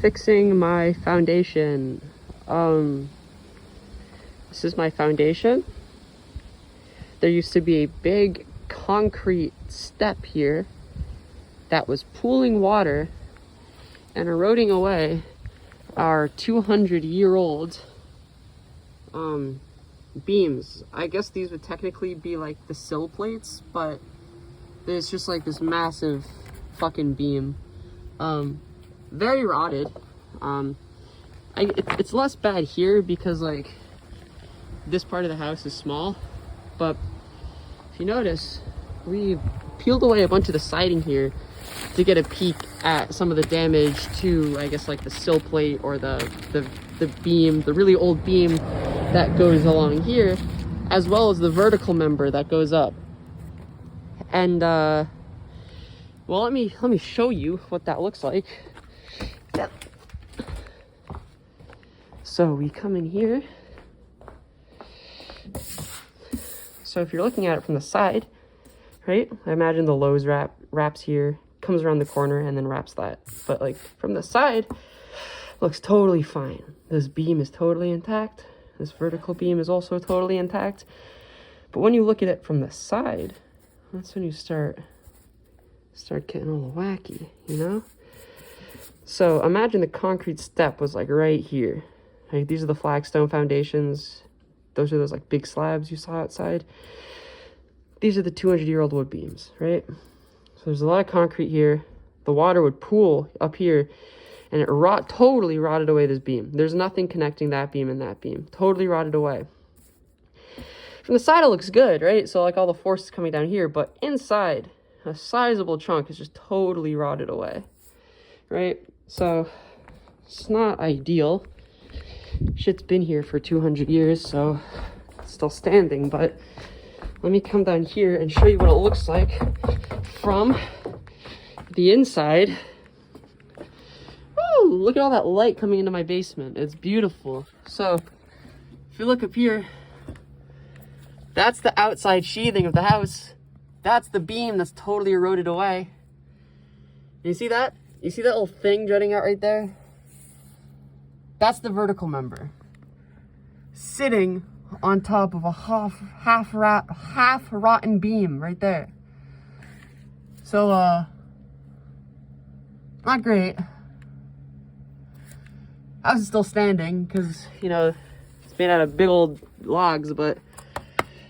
fixing my foundation. This is my foundation. There used to be a big concrete step here that was pooling water and eroding away our 200-year-old beams. I guess these would technically be like the sill plates, but there's just like this massive fucking beam. Very rotted. It's less bad here because like this part of the house is small, but if you notice, we peeled away a bunch of the siding here to get a peek at some of the damage to, I guess, like the sill plate or the beam, the really old beam that goes along here, as well as the vertical member that goes up. And well, let me show you what that looks like. So we come in here. So if you're looking at it from the side, right? I imagine the Lowe's wraps here, comes around the corner and then wraps that. But like from the side, looks totally fine. This beam is totally intact. This vertical beam is also totally intact. But when you look at it from the side, that's when you start getting all wacky, you know? So imagine the concrete step was like right here. Right? These are the flagstone foundations. Those are those like big slabs you saw outside. These are the 200-year-old wood beams, right? So there's a lot of concrete here. The water would pool up here and it totally rotted away this beam. There's nothing connecting that beam and that beam. Totally rotted away. From the side, it looks good, right? So like all the force is coming down here, but inside, a sizable chunk is just totally rotted away, right? So it's not ideal. Shit's been here for 200 years, so it's still standing, but let me come down here and show you what it looks like from the inside. Woo, look at all that light coming into my basement. It's beautiful. So if you look up here, that's the outside sheathing of the house. That's the beam that's totally eroded away. You see that? You see that little thing jutting out right there? That's the vertical member sitting on top of a half rotten beam right there. So not great. House is still standing because, you know, it's made out of big old logs, but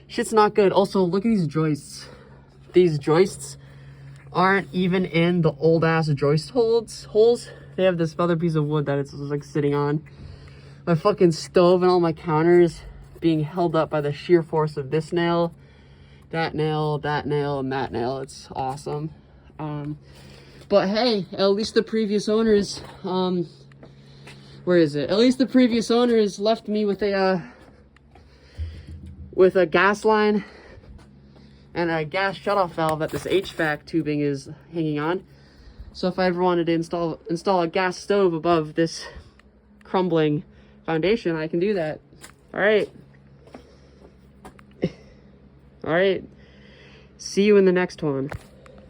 shit's not good. Also, look at these joists. These joists aren't even in the old ass joist holes. They have this other piece of wood that it's like sitting on. My fucking stove and all my counters being held up by the sheer force of this nail, that nail, that nail, and that nail. It's awesome. But hey, at least the previous owners, where is it? At least the previous owners left me with a gas line and a gas shutoff valve that this HVAC tubing is hanging on. So if I ever wanted to install a gas stove above this crumbling foundation, I can do that. All right. All right. See you in the next one.